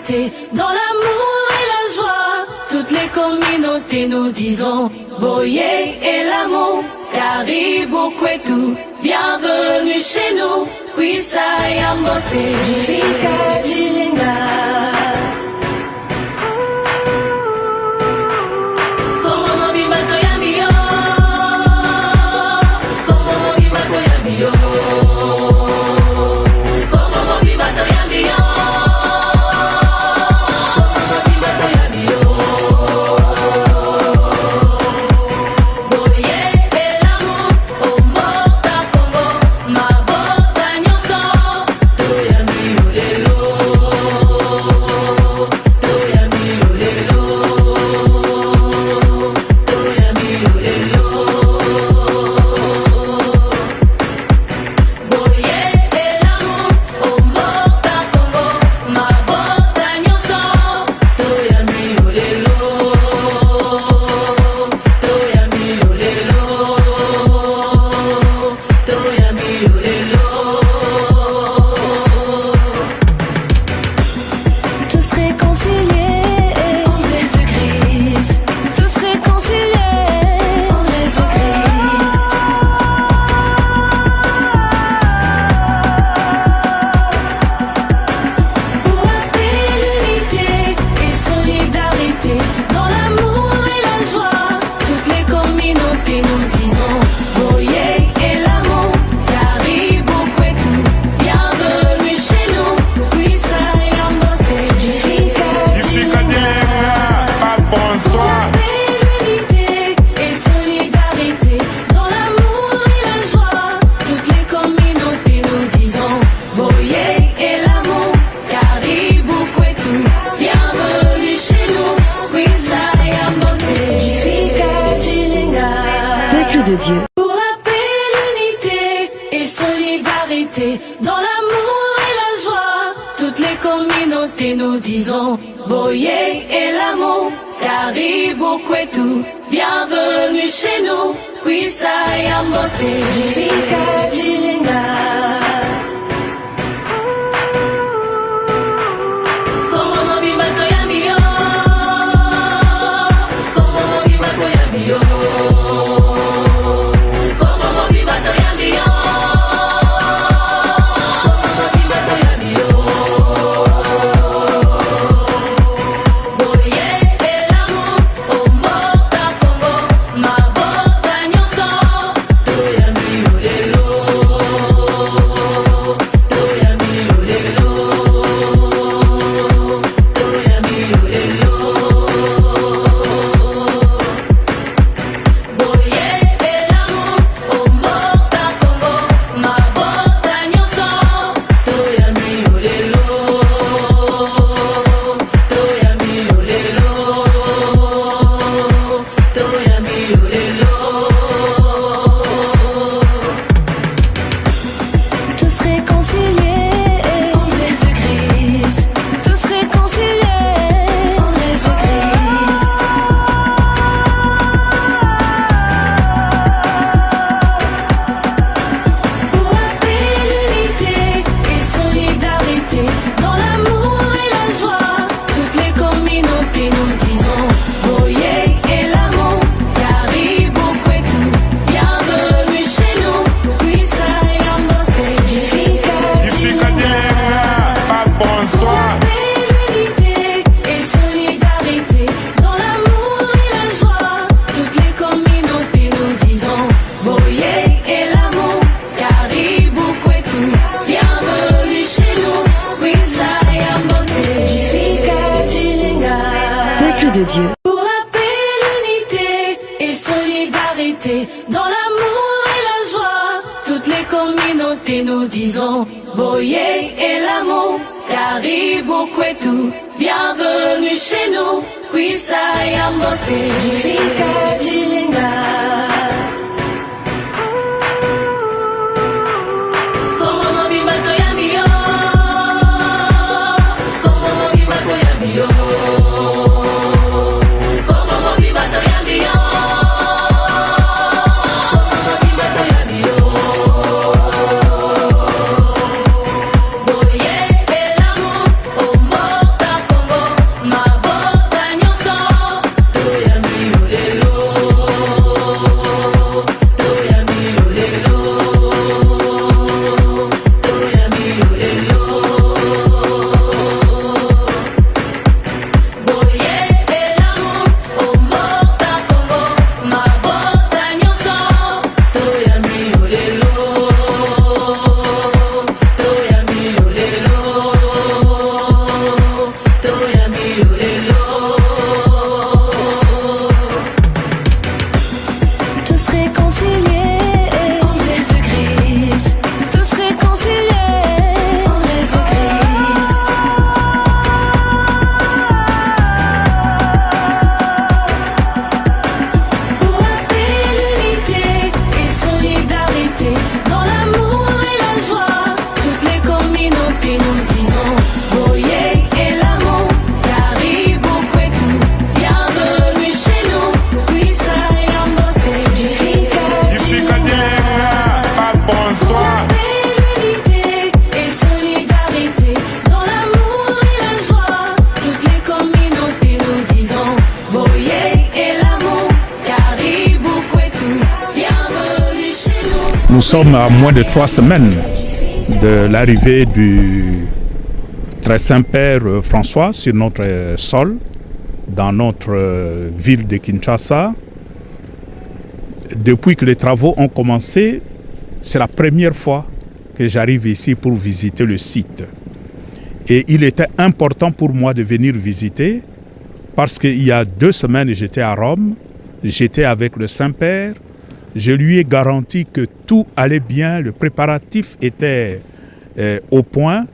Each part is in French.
solidarité, dans l'amour et la joie. Toutes les communautés nous disons Boye et l'amour, Caribou Kwetu, bienvenue chez nous. Kwisa Yambote, Jifika Jilinga. De Dieu. Pour la paix, l'unité et solidarité, dans l'amour et la joie, toutes les communautés nous disons Boye et l'amour, Caribou Kwetu, bienvenue chez nous. Kwisa Yambote, Jifika Jilinga. De Dieu. Pour la paix, l'unité et solidarité, dans l'amour et la joie, toutes les communautés nous disons Boye et l'amour, Caribou Kwetu, bienvenue chez nous. Kwisa Yambote, Jifika Jilinga. Boye el amor, oh, mota, réconciliés en Jésus-Christ. Tous réconciliés en Jésus-Christ. Pour la paix, l'unité et solidarité, dans l'amour et la joie, toutes les communautés nous disons Boye et l'amour, Caribou, Kwetu, bienvenue chez nous, Kwisa et Ambote, Jifika Dina. Pape François. L'unité et solidarité, dans l'amour et la joie, toutes les communautés nous disons Boye et l'amour, Caribou, Kwetu, bienvenue chez nous. Nous sommes à moins de 3 semaines de l'arrivée du Très Saint-Père François sur notre sol, dans notre ville de Kinshasa. Depuis que les travaux ont commencé, c'est la première fois que j'arrive ici pour visiter le site. Et il était important pour moi de venir visiter parce qu'il y a 2 semaines, j'étais à Rome, j'étais avec le Saint-Père, je lui ai garanti que tout allait bien, le préparatif était au point,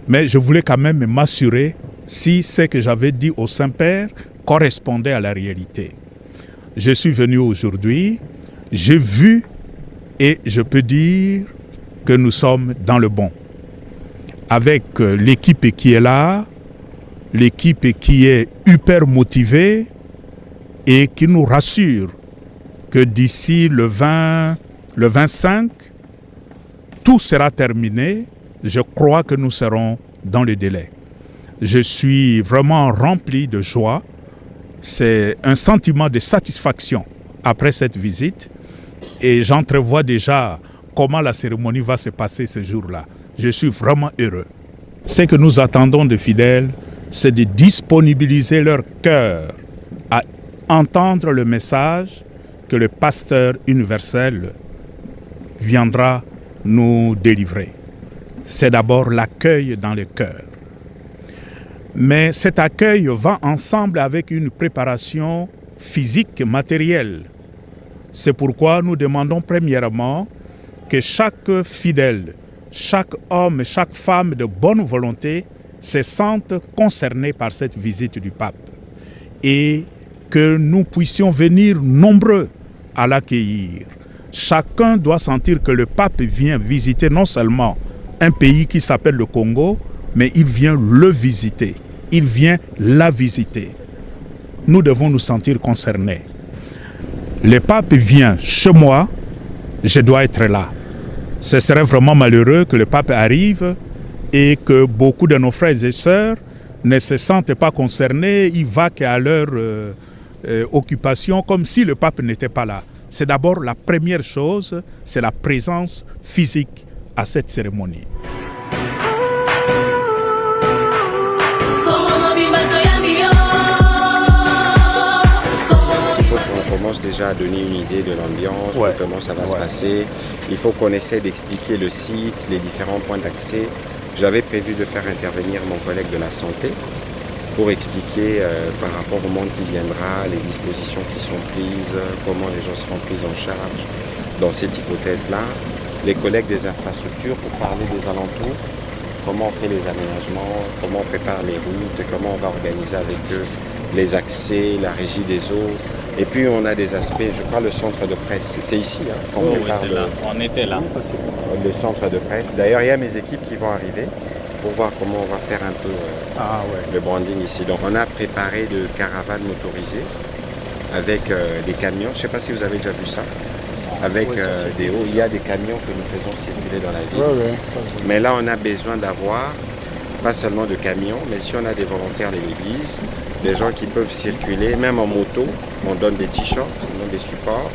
mais je voulais quand même m'assurer si ce que j'avais dit au Saint-Père correspondait à la réalité. Je suis venu aujourd'hui, j'ai vu et je peux dire que nous sommes dans le bon. Avec l'équipe qui est là, l'équipe qui est hyper motivée et qui nous rassure que d'ici le 25, tout sera terminé. Je crois que nous serons dans le délai. Je suis vraiment rempli de joie. C'est un sentiment de satisfaction après cette visite. Et j'entrevois déjà comment la cérémonie va se passer ce jour-là. Je suis vraiment heureux. Ce que nous attendons des fidèles, c'est de disponibiliser leur cœur à entendre le message que le pasteur universel viendra nous délivrer. C'est d'abord l'accueil dans le cœur. Mais cet accueil va ensemble avec une préparation physique, matérielle. C'est pourquoi nous demandons premièrement que chaque fidèle, chaque homme, chaque femme de bonne volonté se sente concerné par cette visite du pape et que nous puissions venir nombreux à l'accueillir. Chacun doit sentir que le pape vient visiter non seulement un pays qui s'appelle le Congo, mais il vient le visiter, il vient la visiter. Nous devons nous sentir concernés. Le pape vient chez moi, je dois être là. Ce serait vraiment malheureux que le pape arrive et que beaucoup de nos frères et sœurs ne se sentent pas concernés, ils vaquent à leur occupation comme si le pape n'était pas là. C'est d'abord la première chose, c'est la présence physique à cette cérémonie. Il faut qu'on commence déjà à donner une idée de l'ambiance, de comment ça va se passer. Il faut qu'on essaie d'expliquer le site, les différents points d'accès. J'avais prévu de faire intervenir mon collègue de la santé pour expliquer par rapport au monde qui viendra, les dispositions qui sont prises, comment les gens seront pris en charge dans cette hypothèse-là. Les collègues des infrastructures pour parler des alentours, comment on fait les aménagements, comment on prépare les routes, comment on va organiser avec eux les accès, la régie des eaux. Et puis on a des aspects, je crois le centre de presse, c'est ici qu'on prépare c'est là. On était là. le centre de presse. D'ailleurs, il y a mes équipes qui vont arriver pour voir comment on va faire un peu le branding ici. Donc on a préparé de caravanes motorisées avec des camions. Je ne sais pas si vous avez déjà vu ça. Avec des hauts, il y a des camions que nous faisons circuler dans la ville. Mais là, on a besoin d'avoir pas seulement de camions, mais si on a des volontaires de l'église, des gens qui peuvent circuler, même en moto, on donne des t-shirts, on donne des supports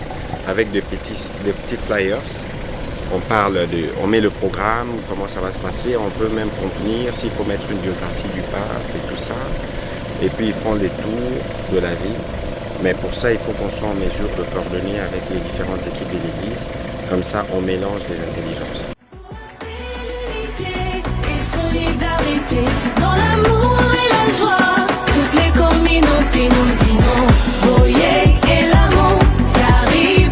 avec des petits flyers. On met le programme, comment ça va se passer, on peut même convenir s'il faut mettre une biographie du pape et tout ça. Et puis ils font les tours de la ville. Mais pour ça, il faut qu'on soit en mesure de coordonner avec les différentes équipes de l'église. Comme ça, on mélange les intelligences. Solidarité, dans l'amour et la joie, toutes les communautés nous disons Boye et l'amour, Caribou.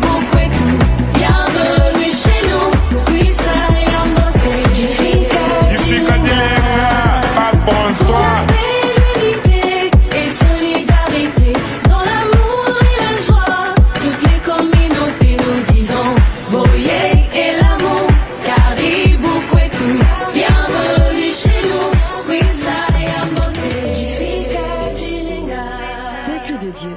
Dieu.